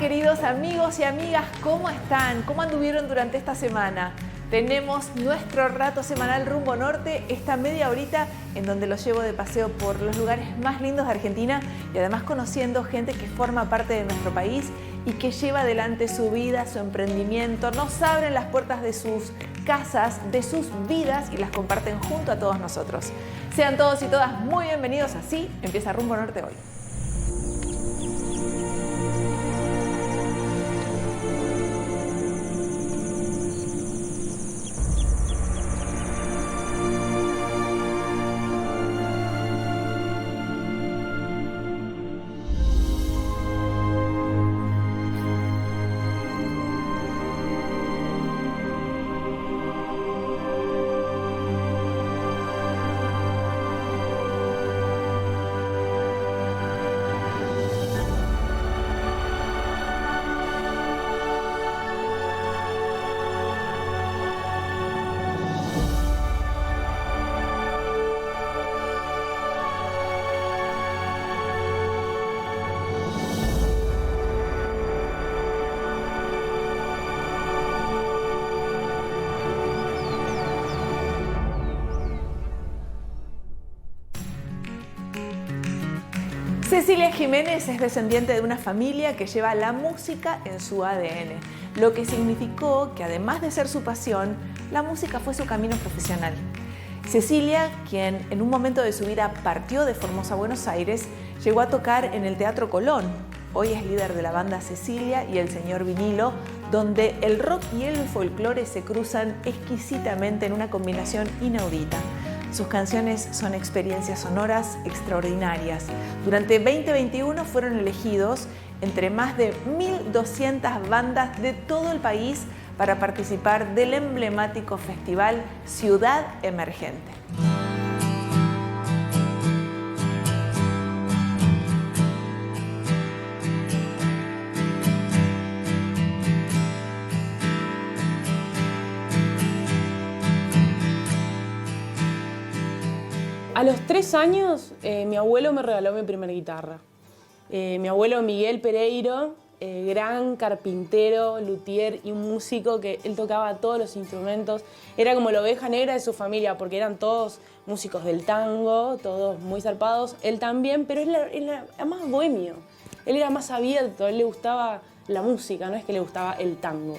queridos amigos y amigas, ¿cómo están? ¿Cómo anduvieron durante esta semana? Tenemos nuestro rato semanal Rumbo Norte, esta media horita en donde los llevo de paseo por los lugares más lindos de Argentina y además conociendo gente que forma parte de nuestro país y que lleva adelante su vida, su emprendimiento, nos abren las puertas de sus casas, de sus vidas y las comparten junto a todos nosotros. Sean todos y todas muy bienvenidos, así empieza Rumbo Norte hoy. Cecilia Jiménez es descendiente de una familia que lleva la música en su ADN, lo que significó que además de ser su pasión, la música fue su camino profesional. Cecilia, quien en un momento de su vida partió de Formosa a Buenos Aires, llegó a tocar en el Teatro Colón. Hoy es líder de la banda Cecilia y el Señor Vinilo, donde el rock y el folclore se cruzan exquisitamente en una combinación inaudita. Sus canciones son experiencias sonoras extraordinarias. Durante 2021 fueron elegidos entre más de 1.200 bandas de todo el país para participar del emblemático festival Ciudad Emergente. A los 3 años, mi abuelo me regaló mi primera guitarra. Mi abuelo Miguel Pereiro, gran carpintero, luthier y un músico que él tocaba todos los instrumentos. Era como la oveja negra de su familia porque eran todos músicos del tango, todos muy zarpados. Él también, pero él era más bohemio. Él era más abierto, a él le gustaba la música, no es que le gustaba el tango.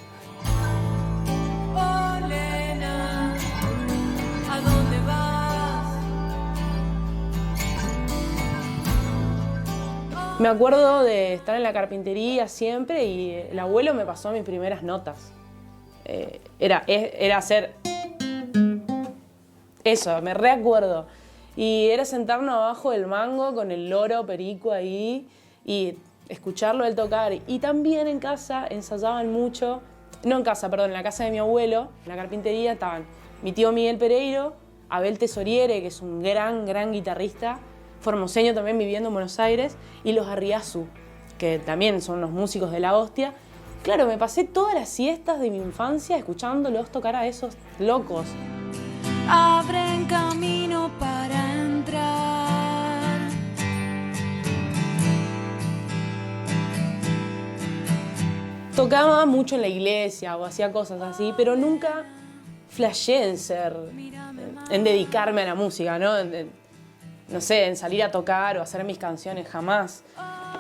Me acuerdo de estar en la carpintería siempre y el abuelo me pasó mis primeras notas. Era hacer eso, me reacuerdo. Y era sentarnos abajo del mango con el loro perico ahí y escucharlo él tocar. Y también en casa ensayaban mucho, no en casa, perdón, en la casa de mi abuelo, en la carpintería estaban mi tío Miguel Pereiro, Abel Tesoriere, que es un gran guitarrista, formoseño también viviendo en Buenos Aires, y los Arriazu, que también son los músicos de la hostia. Claro, me pasé todas las siestas de mi infancia escuchándolos tocar a esos locos. Abren camino para entrar. Tocaba mucho en la iglesia o hacía cosas así, pero nunca flashé en dedicarme a la música, ¿no? No sé, en salir a tocar o hacer mis canciones, jamás.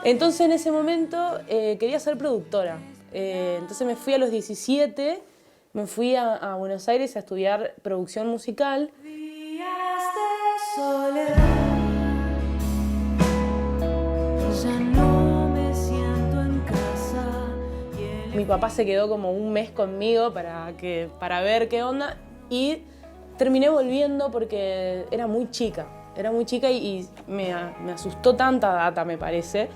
Entonces en ese momento quería ser productora. Entonces me fui a los 17, me fui a Buenos Aires a estudiar producción musical. Días de soledad, ya no me siento en casa. Mi papá se quedó como un mes conmigo para ver qué onda y terminé volviendo porque era muy chica. Era muy chica y me asustó tanta data, me parece.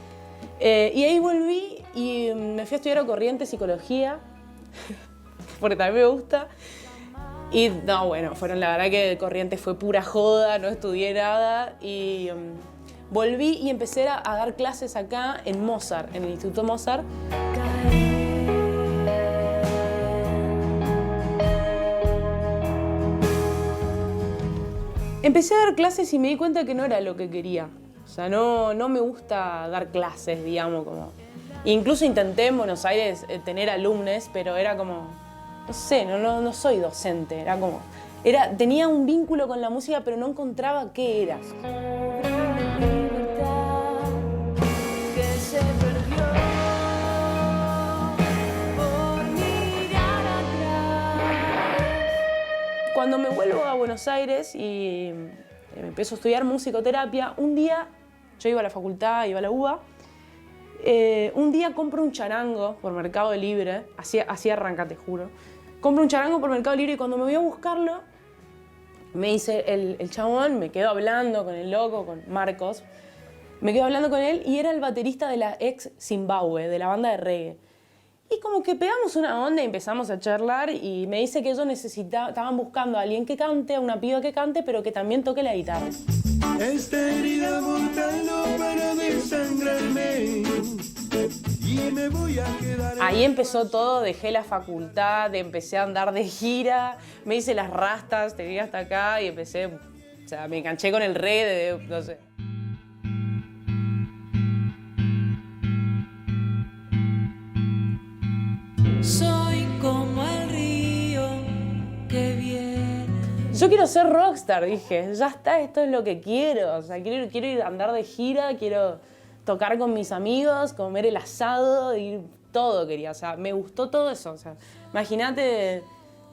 Y ahí volví y me fui a estudiar a Corrientes Psicología, porque también me gusta. Y no, bueno, la verdad que Corrientes fue pura joda, no estudié nada. Y volví y empecé a dar clases acá en Mozart, en el Instituto Mozart. Empecé a dar clases y me di cuenta que no era lo que quería. O sea, no me gusta dar clases, digamos, como Incluso intenté en Buenos Aires tener alumnos, pero era como, no sé, no soy docente, era como, tenía un vínculo con la música, pero no encontraba qué era. Cuando me vuelvo a Buenos Aires y empiezo a estudiar musicoterapia, un día, yo iba a la facultad, iba a la UBA, un día compro un charango por Mercado Libre, así arranca, te juro. Compro un charango por Mercado Libre y cuando me voy a buscarlo, me dice el chabón, me quedo hablando con el loco, con Marcos, me quedo hablando con él y era el baterista de la ex Zimbabue, de la banda de reggae. Y como que pegamos una onda y empezamos a charlar y me dice que ellos estaban buscando a alguien que cante, a una piba que cante, pero que también toque la guitarra. Esta herida mortal no para de sangrarme y me voy a quedar. Ahí empezó todo, dejé la facultad, empecé a andar de gira, me hice las rastas, te vi hasta acá y empecé, o sea, me enganché con el reggae, no sé. Soy como el río que viene. Yo quiero ser rockstar, dije, ya está, esto es lo que quiero. O sea, quiero ir a andar de gira, quiero tocar con mis amigos, comer el asado, todo quería. O sea, me gustó todo eso. O sea, imagínate,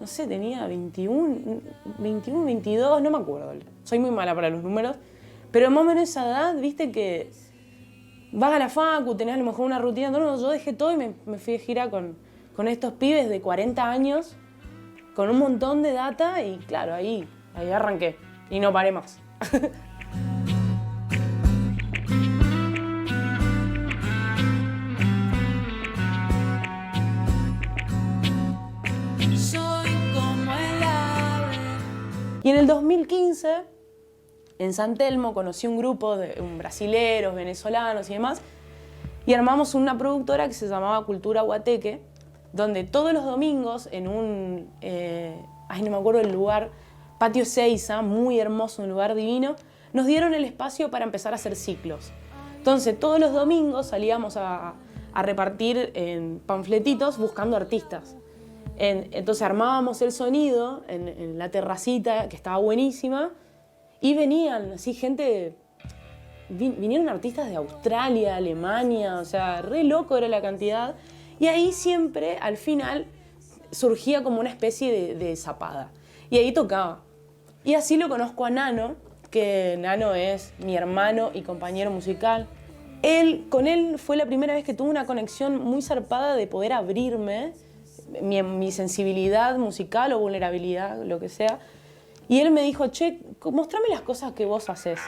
no sé, tenía 21, 22, no me acuerdo. Soy muy mala para los números. Pero más o menos esa edad, viste que vas a la facu, tenés a lo mejor una rutina. No, yo dejé todo y me fui de gira con estos pibes de 40 años, con un montón de data y claro, ahí arranqué y no paré más. Soy como el ave. Y en el 2015, en San Telmo, conocí un grupo de brasileros, venezolanos y demás, y armamos una productora que se llamaba Cultura Guateque, donde todos los domingos en un, no me acuerdo el lugar, Patio Seiza, muy hermoso, un lugar divino, nos dieron el espacio para empezar a hacer ciclos. Entonces todos los domingos salíamos a repartir en panfletitos buscando artistas. Entonces armábamos el sonido en la terracita, que estaba buenísima, y venían así gente, vinieron artistas de Australia, Alemania, o sea, re loco era la cantidad. Y ahí siempre, al final, surgía como una especie de zapada. Y ahí tocaba. Y así lo conozco a Nano, que Nano es mi hermano y compañero musical. Con él fue la primera vez que tuve una conexión muy zarpada de poder abrirme mi sensibilidad musical o vulnerabilidad, lo que sea. Y él me dijo, che, mostrame las cosas que vos haces.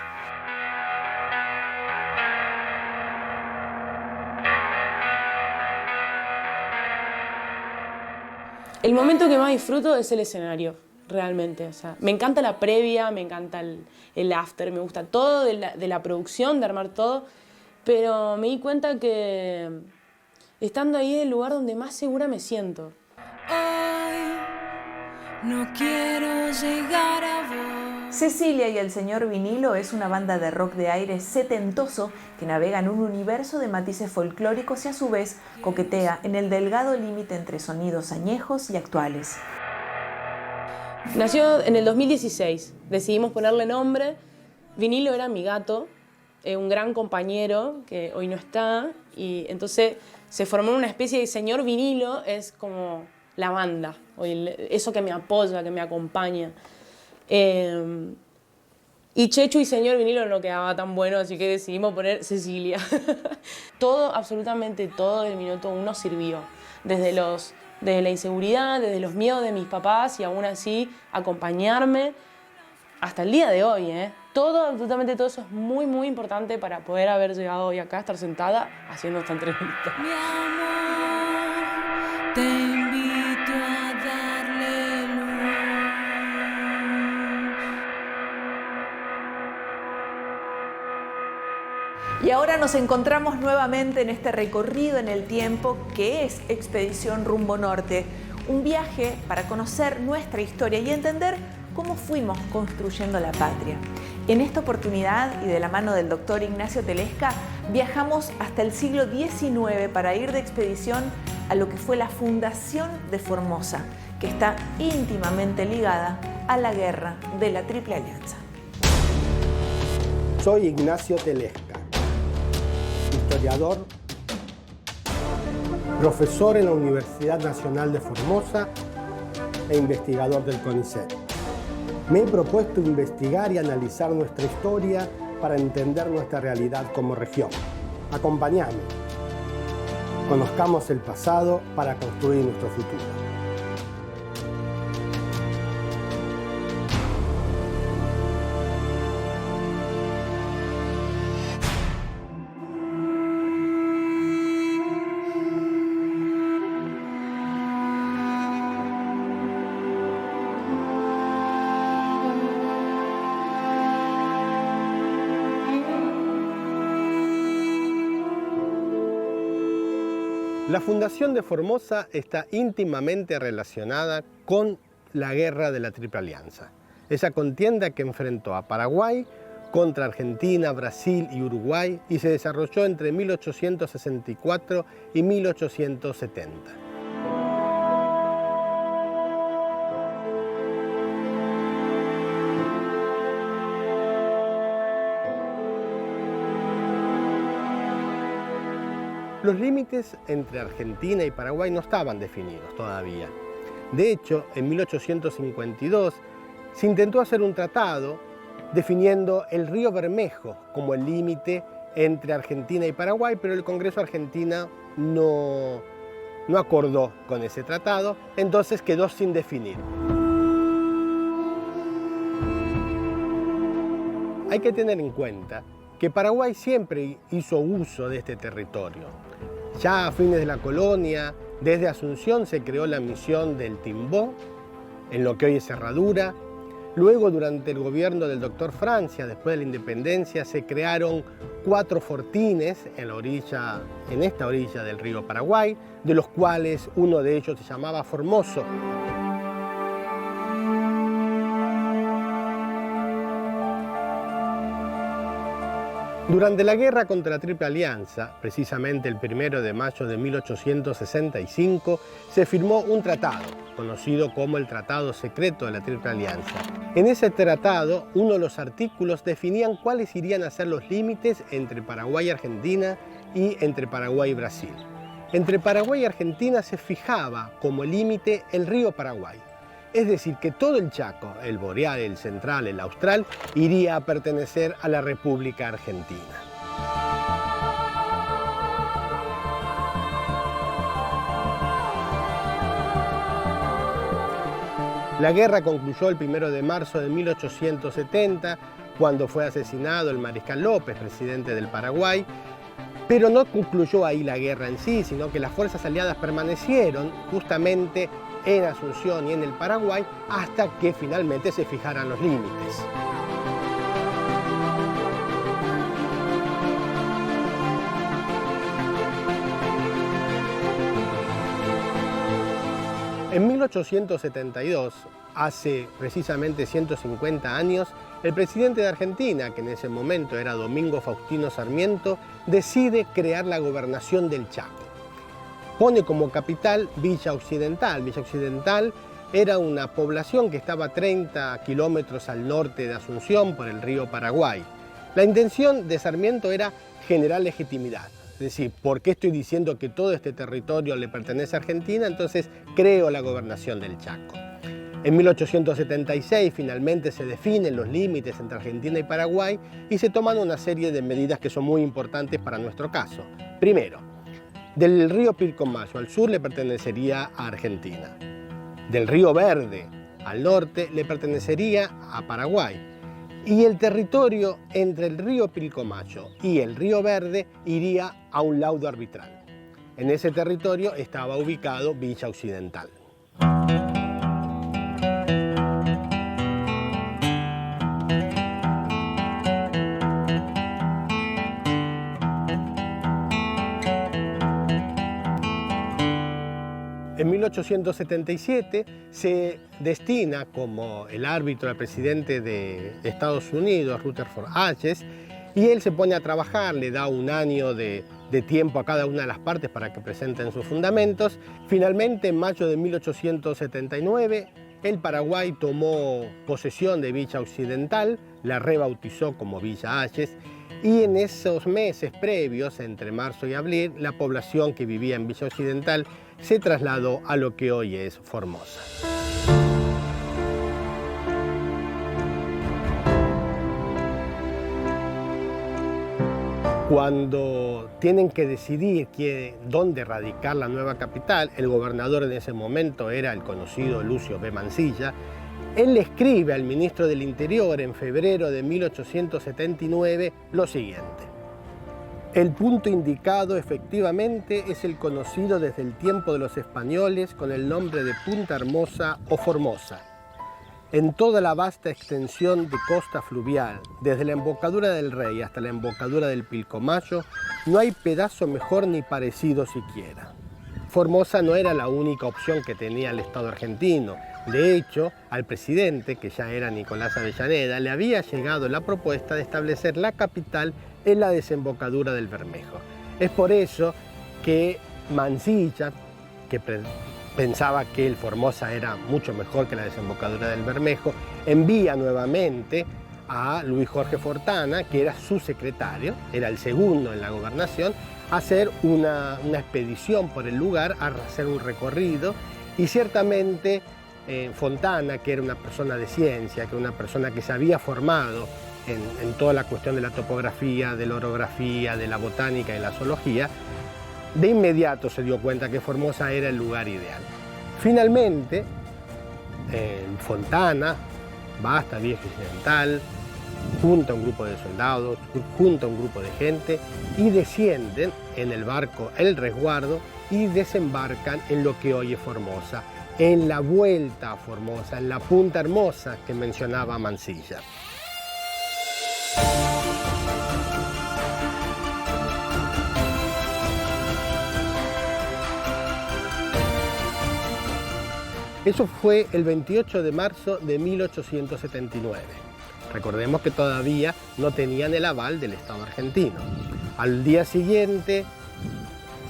El momento que más disfruto es el escenario, realmente. O sea, me encanta la previa, me encanta el after, me gusta todo de la producción, de armar todo, pero me di cuenta que estando ahí es el lugar donde más segura me siento. Hoy no quiero llegar a vos. Cecilia y el señor Vinilo es una banda de rock de aire setentoso que navega en un universo de matices folclóricos y a su vez coquetea en el delgado límite entre sonidos añejos y actuales. Nació en el 2016, decidimos ponerle nombre. Vinilo era mi gato, un gran compañero que hoy no está, y entonces se formó una especie de señor Vinilo, es como la banda, eso que me apoya, que me acompaña. Y Chechu y señor Vinilo no quedaba tan bueno, así que decidimos poner Cecilia. Todo, absolutamente todo del minuto uno sirvió. Desde la inseguridad, desde los miedos de mis papás y aún así acompañarme hasta el día de hoy. Todo, absolutamente todo eso es muy, muy importante para poder haber llegado hoy acá, estar sentada haciendo esta entrevista. Mi amor, te invito a darle luz. Y ahora nos encontramos nuevamente en este recorrido en el tiempo que es Expedición Rumbo Norte. Un viaje para conocer nuestra historia y entender cómo fuimos construyendo la patria. En esta oportunidad y de la mano del doctor Ignacio Telesca, viajamos hasta el siglo XIX para ir de expedición a lo que fue la fundación de Formosa, que está íntimamente ligada a la guerra de la Triple Alianza. Soy Ignacio Telesca, historiador, profesor en la Universidad Nacional de Formosa e investigador del CONICET. Me he propuesto investigar y analizar nuestra historia para entender nuestra realidad como región. Acompáñame. Conozcamos el pasado para construir nuestro futuro. La fundación de Formosa está íntimamente relacionada con la guerra de la Triple Alianza, esa contienda que enfrentó a Paraguay contra Argentina, Brasil y Uruguay y se desarrolló entre 1864 y 1870. Los límites entre Argentina y Paraguay no estaban definidos todavía. De hecho, en 1852 se intentó hacer un tratado definiendo el río Bermejo como el límite entre Argentina y Paraguay, pero el Congreso argentino no acordó con ese tratado, entonces quedó sin definir. Hay que tener en cuenta que Paraguay siempre hizo uso de este territorio. Ya a fines de la colonia, desde Asunción se creó la misión del Timbó, en lo que hoy es Herradura. Luego, durante el gobierno del doctor Francia, después de la independencia, se crearon 4 fortines en esta orilla del río Paraguay, de los cuales uno de ellos se llamaba Formoso. Durante la guerra contra la Triple Alianza, precisamente el 1 de mayo de 1865, se firmó un tratado, conocido como el Tratado Secreto de la Triple Alianza. En ese tratado, uno de los artículos definían cuáles irían a ser los límites entre Paraguay y Argentina y entre Paraguay y Brasil. Entre Paraguay y Argentina se fijaba como límite el río Paraguay. Es decir, que todo el Chaco, el boreal, el central, el austral, iría a pertenecer a la República Argentina. La guerra concluyó el 1 de marzo de 1870, cuando fue asesinado el mariscal López, presidente del Paraguay. Pero no concluyó ahí la guerra en sí, sino que las fuerzas aliadas permanecieron justamente en Asunción y en el Paraguay hasta que finalmente se fijaran los límites. En 1872, hace precisamente 150 años, el presidente de Argentina, que en ese momento era Domingo Faustino Sarmiento, decide crear la gobernación del Chaco. Pone como capital Villa Occidental. Villa Occidental era una población que estaba a 30 kilómetros al norte de Asunción por el río Paraguay. La intención de Sarmiento era generar legitimidad. Es decir, ¿por qué estoy diciendo que todo este territorio le pertenece a Argentina? Entonces creo la gobernación del Chaco. En 1876 finalmente se definen los límites entre Argentina y Paraguay y se toman una serie de medidas que son muy importantes para nuestro caso. Primero, del río Pilcomayo al sur le pertenecería a Argentina. Del río Verde al norte le pertenecería a Paraguay. Y el territorio entre el río Pilcomayo y el río Verde iría a un laudo arbitral. En ese territorio estaba ubicado Villa Occidental. En 1877 se destina como el árbitro al presidente de Estados Unidos, Rutherford Hayes, y él se pone a trabajar, le da un año de tiempo a cada una de las partes para que presenten sus fundamentos. Finalmente, en mayo de 1879, el Paraguay tomó posesión de Villa Occidental, la rebautizó como Villa Hayes, y en esos meses previos, entre marzo y abril, la población que vivía en Villa Occidental se trasladó a lo que hoy es Formosa. Cuando tienen que decidir dónde radicar la nueva capital, el gobernador en ese momento era el conocido Lucio B. Mansilla. Él le escribe al ministro del Interior en febrero de 1879 lo siguiente: el punto indicado efectivamente es el conocido desde el tiempo de los españoles con el nombre de Punta Hermosa o Formosa. En toda la vasta extensión de costa fluvial, desde la embocadura del Rey hasta la embocadura del Pilcomayo, no hay pedazo mejor ni parecido siquiera. Formosa no era la única opción que tenía el Estado argentino. De hecho, al presidente, que ya era Nicolás Avellaneda, le había llegado la propuesta de establecer la capital en la desembocadura del Bermejo. Es por eso que Mansilla, que pensaba que el Formosa era mucho mejor que la desembocadura del Bermejo, envía nuevamente a Luis Jorge Fontana, que era su secretario, era el segundo en la gobernación, a hacer una expedición por el lugar, a hacer un recorrido, y ciertamente Fontana, que era una persona de ciencia, que era una persona que se había formado en toda la cuestión de la topografía, de la orografía, de la botánica y la zoología, de inmediato se dio cuenta que Formosa era el lugar ideal. Finalmente, Fontana va hasta Villa Occidental, junta a un grupo de soldados, junta a un grupo de gente y descienden en el barco El Resguardo y desembarcan en lo que hoy es Formosa, en la vuelta a Formosa, en la Punta Hermosa que mencionaba Mansilla. Eso fue el 28 de marzo de 1879. Recordemos que todavía no tenían el aval del Estado argentino. Al día siguiente,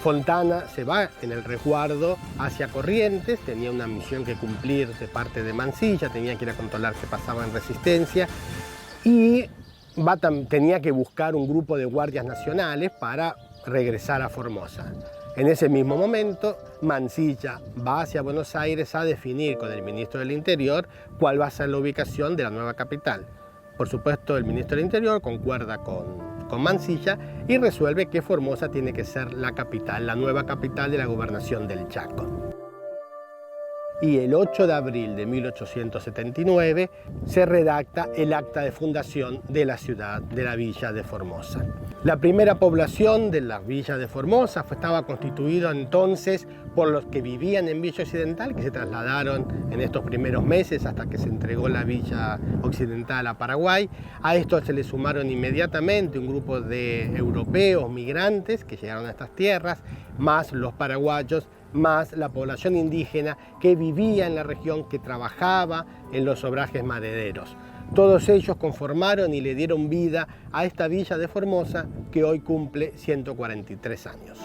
Fontana se va en el resguardo hacia Corrientes, tenía una misión que cumplir de parte de Mansilla, tenía que ir a controlar qué pasaba en Resistencia y tenía que buscar un grupo de guardias nacionales para regresar a Formosa. En ese mismo momento, Mansilla va hacia Buenos Aires a definir con el ministro del Interior cuál va a ser la ubicación de la nueva capital. Por supuesto, el ministro del Interior concuerda con Mansilla y resuelve que Formosa tiene que ser la capital, la nueva capital de la gobernación del Chaco. Y el 8 de abril de 1879 se redacta el acta de fundación de la ciudad, de la villa de Formosa. La primera población de la villa de Formosa estaba constituida entonces por los que vivían en Villa Occidental, que se trasladaron en estos primeros meses hasta que se entregó la Villa Occidental a Paraguay. A esto se le sumaron inmediatamente un grupo de europeos, migrantes, que llegaron a estas tierras, más los paraguayos, más la población indígena que vivía en la región, que trabajaba en los obrajes madereros. Todos ellos conformaron y le dieron vida a esta villa de Formosa que hoy cumple 143 años.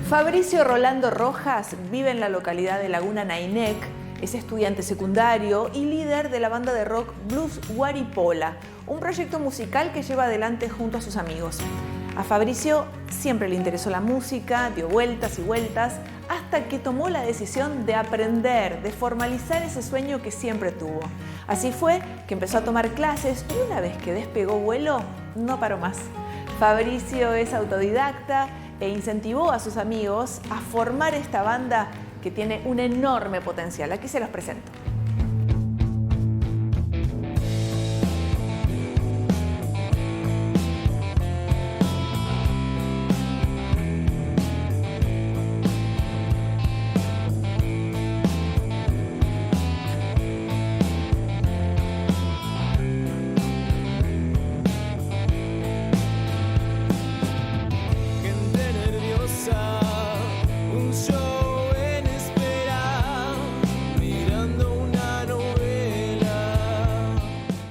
Fabricio Rolando Rojas vive en la localidad de Laguna Nainec, es estudiante secundario y líder de la banda de rock Blues Guaripola, un proyecto musical que lleva adelante junto a sus amigos. A Fabricio siempre le interesó la música, dio vueltas y vueltas, hasta que tomó la decisión de aprender, de formalizar ese sueño que siempre tuvo. Así fue que empezó a tomar clases y una vez que despegó vuelo, no paró más. Fabricio es autodidacta e incentivó a sus amigos a formar esta banda que tiene un enorme potencial. Aquí se los presento.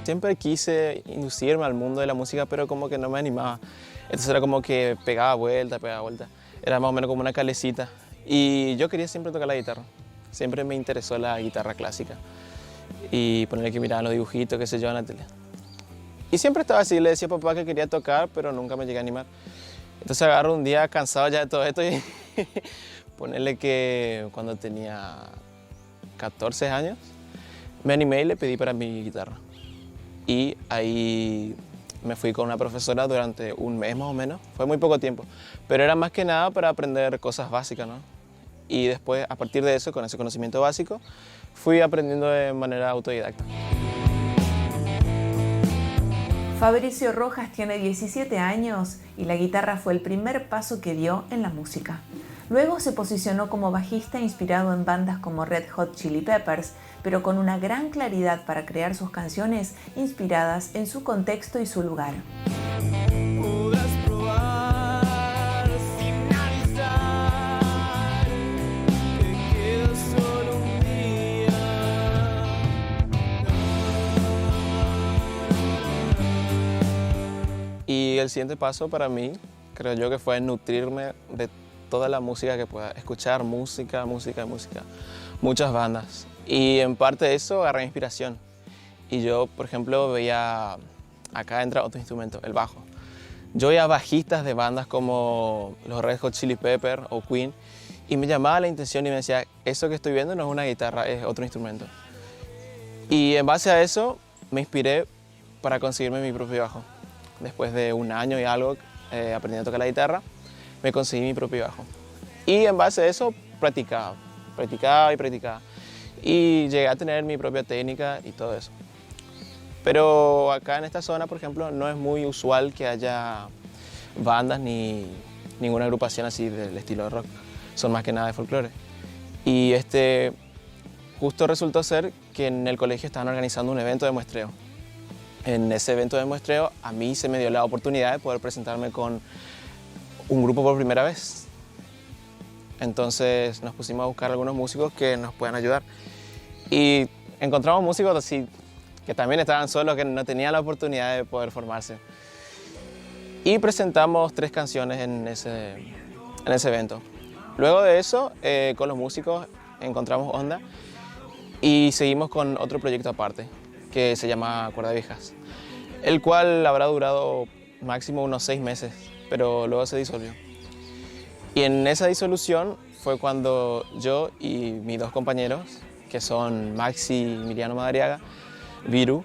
siempre quise inducirme al mundo de la música, pero como que no me animaba. Entonces era como que pegaba vuelta. Era más o menos como una calecita. Y yo quería siempre tocar la guitarra. Siempre me interesó la guitarra clásica. Y ponerle que miraba los dibujitos, qué sé yo, en la tele. Y siempre estaba así, le decía a papá que quería tocar, pero nunca me llegué a animar. Entonces agarro un día cansado ya de todo esto y ponerle que cuando tenía 14 años, me animé y le pedí para mi guitarra. Y ahí me fui con una profesora durante un mes más o menos, fue muy poco tiempo, pero era más que nada para aprender cosas básicas, ¿no? Y después, a partir de eso, con ese conocimiento básico, fui aprendiendo de manera autodidacta. Fabricio Rojas tiene 17 años y la guitarra fue el primer paso que dio en la música. Luego se posicionó como bajista inspirado en bandas como Red Hot Chili Peppers, pero con una gran claridad para crear sus canciones inspiradas en su contexto y su lugar. Podrás probar sin analizar que queda solo un día. Y el siguiente paso para mí, creo yo que fue nutrirme de toda la música que pueda, escuchar música, muchas bandas. Y en parte de eso agarré inspiración. Y yo, por ejemplo, veía, acá entra otro instrumento, el bajo. Yo veía bajistas de bandas como los Red Hot Chili Peppers o Queen y me llamaba la atención y me decía, eso que estoy viendo no es una guitarra, es otro instrumento. Y en base a eso me inspiré para conseguirme mi propio bajo. Después de un año y algo aprendiendo a tocar la guitarra, me conseguí mi propio bajo. Y en base a eso practicaba. Y llegué a tener mi propia técnica y todo eso. Pero acá en esta zona, por ejemplo, no es muy usual que haya bandas ni ninguna agrupación así del estilo de rock. Son más que nada de folclore. Y justo resultó ser que en el colegio estaban organizando un evento de muestreo. En ese evento de muestreo a mí se me dio la oportunidad de poder presentarme con un grupo por primera vez. Entonces nos pusimos a buscar algunos músicos que nos puedan ayudar. Y encontramos músicos así que también estaban solos, que no tenían la oportunidad de poder formarse. Y presentamos 3 canciones en ese evento. Luego de eso, con los músicos encontramos onda y seguimos con otro proyecto aparte, que se llama Cuerda Viejas, el cual habrá durado máximo unos 6 meses, pero luego se disolvió. Y en esa disolución fue cuando yo y mis 2 compañeros, que son Maxi Miriano Madariaga, Viru,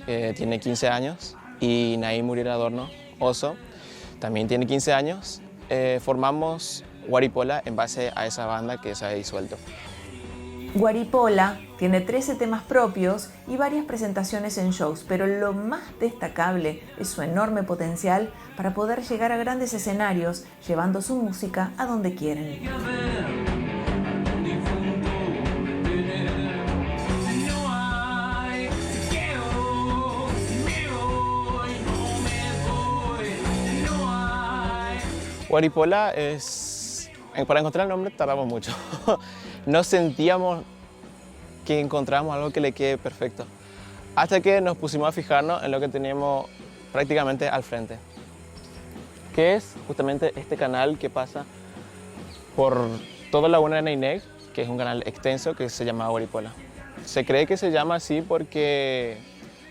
que tiene 15 años, y Naim Muriel Adorno, Oso, también tiene 15 años, formamos Guaripola en base a esa banda que se ha disuelto. Guaripola tiene 13 temas propios y varias presentaciones en shows, pero lo más destacable es su enorme potencial para poder llegar a grandes escenarios, llevando su música a donde quieren. Guaripola es... Para encontrar el nombre tardamos mucho. No sentíamos que encontramos algo que le quede perfecto. Hasta que nos pusimos a fijarnos en lo que teníamos prácticamente al frente, que es justamente este canal que pasa por toda la laguna de Neinec, que es un canal extenso que se llama Guaripola. Se cree que se llama así porque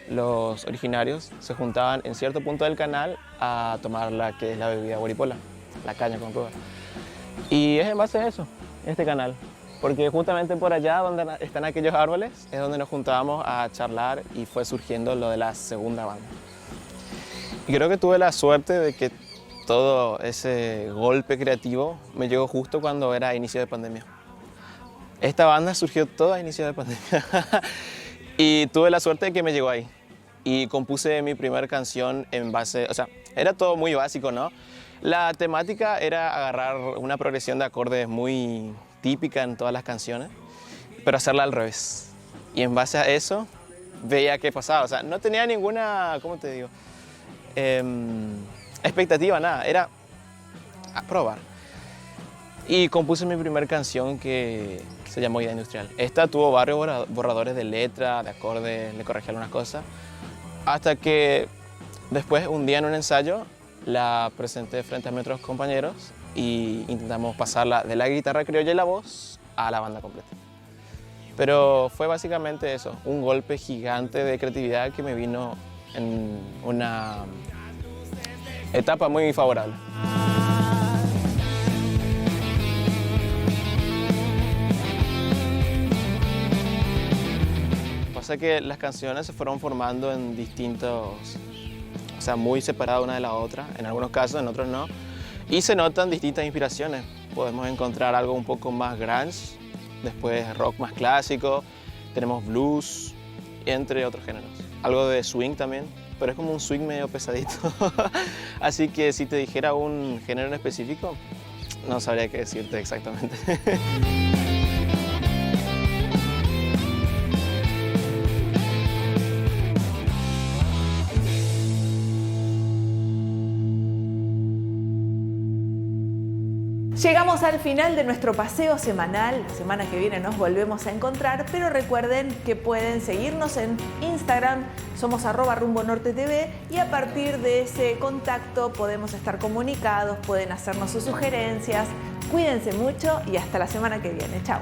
los originarios se juntaban en cierto punto del canal a tomar la que es la bebida Guaripola, la caña con coca. Y es en base a eso, este canal. Porque justamente por allá donde están aquellos árboles es donde nos juntábamos a charlar y fue surgiendo lo de la segunda banda. Y creo que tuve la suerte de que todo ese golpe creativo me llegó justo cuando era inicio de pandemia. Esta banda surgió todo a inicio de pandemia y tuve la suerte de que me llegó ahí. Y compuse mi primera canción en base, o sea, era todo muy básico, ¿no? La temática era agarrar una progresión de acordes muy típica en todas las canciones, pero hacerla al revés. Y en base a eso veía qué pasaba. O sea, no tenía ninguna, ¿cómo te digo? Expectativa, nada. Era a probar. Y compuse mi primera canción que se llamó Idea Industrial. Esta tuvo varios borradores de letra, de acordes, le corregí algunas cosas. Hasta que después, un día en un ensayo, la presenté frente a mis otros compañeros y intentamos pasarla de la guitarra criolla y la voz a la banda completa. Pero fue básicamente eso, un golpe gigante de creatividad que me vino en una etapa muy favorable. Pasa que las canciones se fueron formando en distintos, o sea, muy separadas una de la otra, en algunos casos, en otros no, y se notan distintas inspiraciones. Podemos encontrar algo un poco más grunge, después rock más clásico, tenemos blues, entre otros géneros. Algo de swing también, pero es como un swing medio pesadito. Así que si te dijera un género en específico, no sabría qué decirte exactamente. Llegamos al final de nuestro paseo semanal. La semana que viene nos volvemos a encontrar, pero recuerden que pueden seguirnos en Instagram, somos @rumbonortetv, y a partir de ese contacto podemos estar comunicados, pueden hacernos sus sugerencias. Cuídense mucho y hasta la semana que viene. Chao.